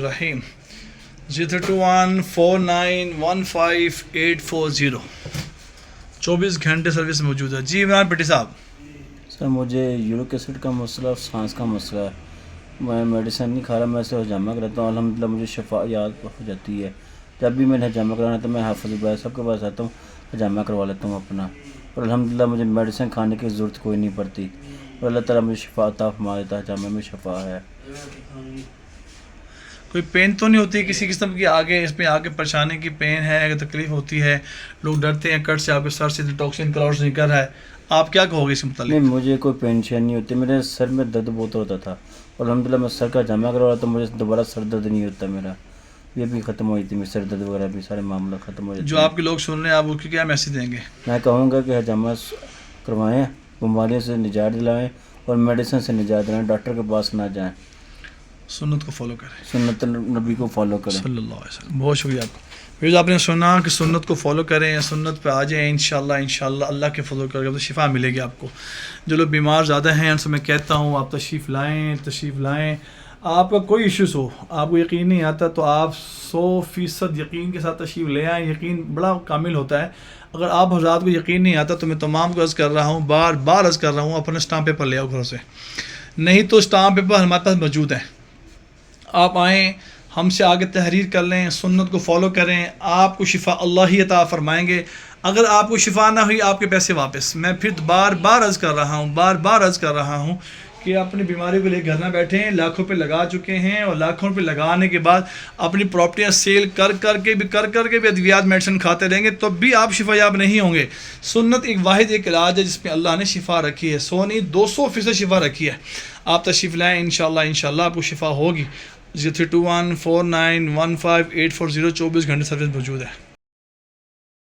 رحیم 0321491580 24 گھنٹے سروس موجود ہے. جی عمران پٹی صاحب. سر مجھے یورک ایسڈ کا مسئلہ اور سانس کا مسئلہ ہے. میں میڈیسن نہیں کھا رہا, میں اسے حجامہ کراتا ہوں. الحمدللہ مجھے شفا یاد ہو جاتی ہے. جب بھی میں نے حجامہ کرانا ہے تو میں حافظ ابراہیم صاحب کے پاس آتا ہوں, حجامہ کروا لیتا ہوں اپنا. اور الحمدللہ مجھے میڈیسن کھانے کی ضرورت کوئی نہیں پڑتی, اور اللہ تعالیٰ مجھے شفا عطا فرما دیتا ہے. حجامہ میں شفا ہے. کوئی پین تو نہیں ہوتی کسی قسم کی آگے اس میں آگے پریشانی کی پین ہے, اگر تکلیف ہوتی ہے, لوگ ڈرتے ہیں کٹ سے آپ کے سر سے ٹاکسن کلاؤڈز نکل رہا ہے, آپ کیا کہو گے اس متعلق؟ نہیں, مجھے کوئی پینشن نہیں ہوتی. میرے سر میں درد بہت ہوتا تھا, اور الحمدللہ میں سر کا حجامہ کروا تو مجھے دوبارہ سر درد نہیں ہوتا. میرا یہ بھی ختم ہو جاتی, میری سر درد وغیرہ بھی سارے معاملہ ختم ہو جاتے. جو آپ کے لوگ سن رہے ہیں آپ ان کو کیا میسج دیں گے؟ میں کہوں گا کہ حجامہ کروائیں, بیماریوں سے نجات دلائیں, اور میڈیسن سے نجات دلائیں. ڈاکٹر کے پاس نہ جائیں, سنت کو فالو کریں, سنت نبی کو فالو کریں. صلی اللہ علیہ وسلم. بہت شکریہ آپ کا. پھر آپ نے سنا کہ سنت کو فالو کریں, سنت پہ آ جائیں, انشاءاللہ اللہ کے فضل کر کے شفا ملے گی آپ کو. جو لوگ بیمار زیادہ ہیں ان سے میں کہتا ہوں آپ تشریف لائیں. آپ کا کوئی ایشوز ہو, آپ کو یقین نہیں آتا تو آپ 100% یقین کے ساتھ تشریف لے آئیں. یقین بڑا کامل ہوتا ہے. اگر آپ حضرات کو یقین نہیں آتا تو میں تمام کو عرض کر رہا ہوں, بار بار عرض کر رہا ہوں, اپنے اسٹامپ پیپر لے آؤ گھر سے. نہیں تو اسٹامپ پیپر ہمارے پاس موجود ہیں, آپ آئیں, ہم سے آگے تحریر کر لیں, سنت کو فالو کریں, آپ کو شفا اللہ ہی عطا فرمائیں گے. اگر آپ کو شفا نہ ہوئی آپ کے پیسے واپس. میں پھر بار بار عرض کر رہا ہوں کہ اپنی بیماری کو لے گھر نہ بیٹھیں. لاکھوں پہ لگا چکے ہیں, اور لاکھوں پہ لگانے کے بعد اپنی پراپرٹیاں سیل کر کر کے بھی ادویات میڈیسن کھاتے رہیں گے تو بھی آپ شفا یاب نہیں ہوں گے. سنت ایک واحد ایک علاج ہے جس میں اللہ نے شفا رکھی ہے, 100 نہیں 200% شفا رکھی ہے. آپ تشریف لائیں, انشاءاللہ آپ کو شفا ہوگی. 0321491580 24 گھنٹے سروس موجود ہے.